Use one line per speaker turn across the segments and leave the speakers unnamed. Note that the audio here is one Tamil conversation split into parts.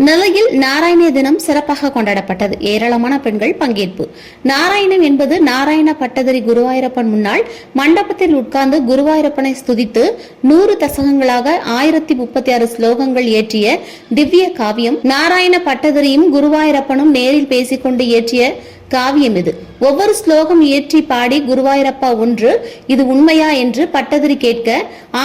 நெல்லையில் நாராயண தினம் சிறப்பாக கொண்டாடப்பட்டது. ஏராளமான பெண்கள் பங்கேற்பு. நாராயணம் என்பது நாராயண பட்டதிரி குருவாயூரப்பன் முன்னாள் மண்டபத்தில் உட்கார்ந்து குருவாயூரப்பனை ஸ்துதித்து 100 தசகங்களாக 1036 ஸ்லோகங்கள் இயற்றிய திவ்ய காவியம். நாராயண பட்டதிரியும் குருவாயூரப்பனும் நேரில் பேசிக்கொண்டு இயற்றிய காவியம் இது. ஒவ்வொரு ஸ்லோகம் இயற்றி பாடி குருவாயூரப்பா ஒன்று இது உண்மையா என்று பட்டதிரி கேட்க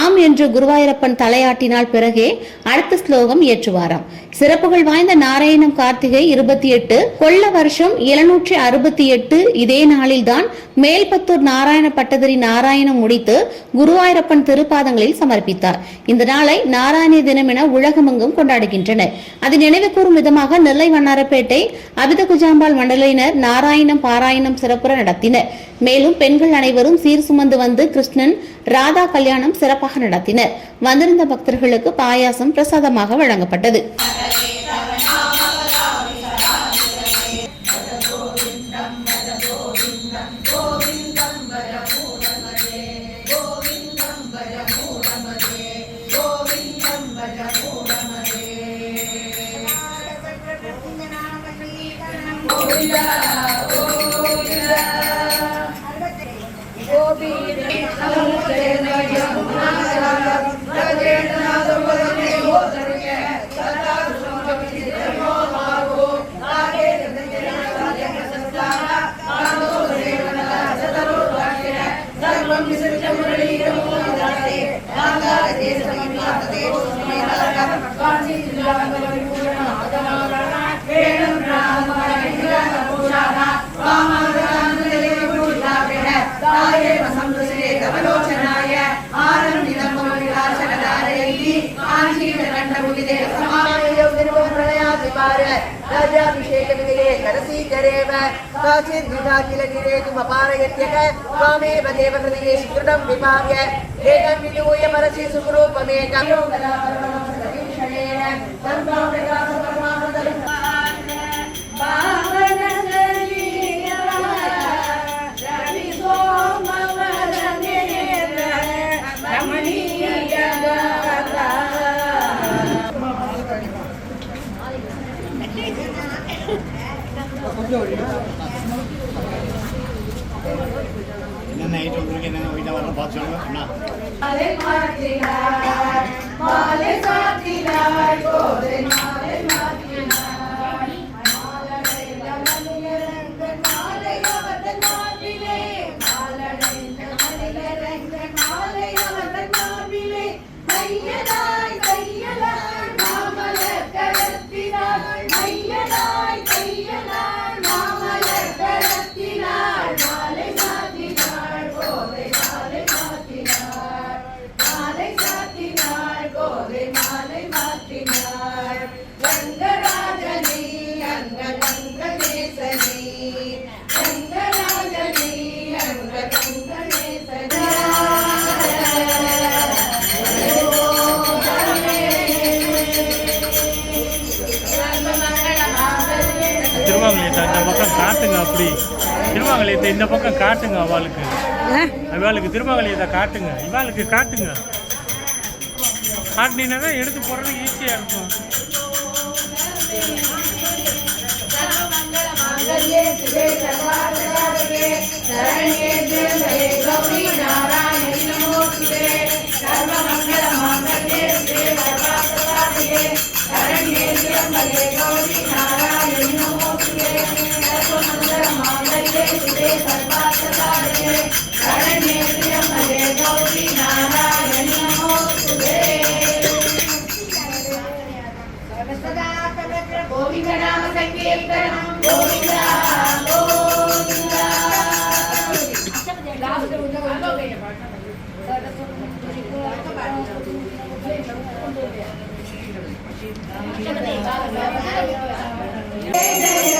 ஆம் என்று குருவாயூரப்பன் தலையாட்டினால் பிறகே அடுத்த ஸ்லோகம் இயற்றுவாராம். சிறப்புகள் வாய்ந்த நாராயணம் கார்த்திகை 28 கொள்ள வருஷம் 768 இதே நாளில்தான் மேல்பத்தூர் நாராயண பட்டதிரி நாராயணம் முடித்து குருவாயூரப்பன் திருப்பாதங்களில் சமர்ப்பித்தார். இந்த நாளை நாராயண தினம் என உலகமெங்கும் கொண்டாடுகின்றனர். அதை நினைவு கூறும் விதமாக நெல்லை வண்ணாரப்பேட்டை அபித குஜாம்பாள் மண்டலினர் நாராயணம் பாராயணம் சிறப்புற நடத்தினர். மேலும் பெண்கள் அனைவரும் சீர் சுமந்து வந்து கிருஷ்ணன் ராதா கல்யாணம் சிறப்பாக நடத்தினர். வந்திருந்த பக்தர்களுக்கு பாயாசம் பிரசாதமாக வழங்கப்பட்டது.
என்னென்ன ஐட்டம் இருக்கு, என்னென்ன ஐட்டம் வரலாம் பார்த்து சொல்லுங்க.
இந்த பக்கம் காட்டுங்க, அப்படி திருமங்கலத்தை இந்த பக்கம் காட்டுங்க. அவளுக்கு திருமங்கலத்தை காட்டுங்க, இவாளுக்கு காட்டுங்க. காட்டினீங்கன்னா தான் எடுத்து போடுறதுக்கு ஈஸியாக இருக்கும்.
Jai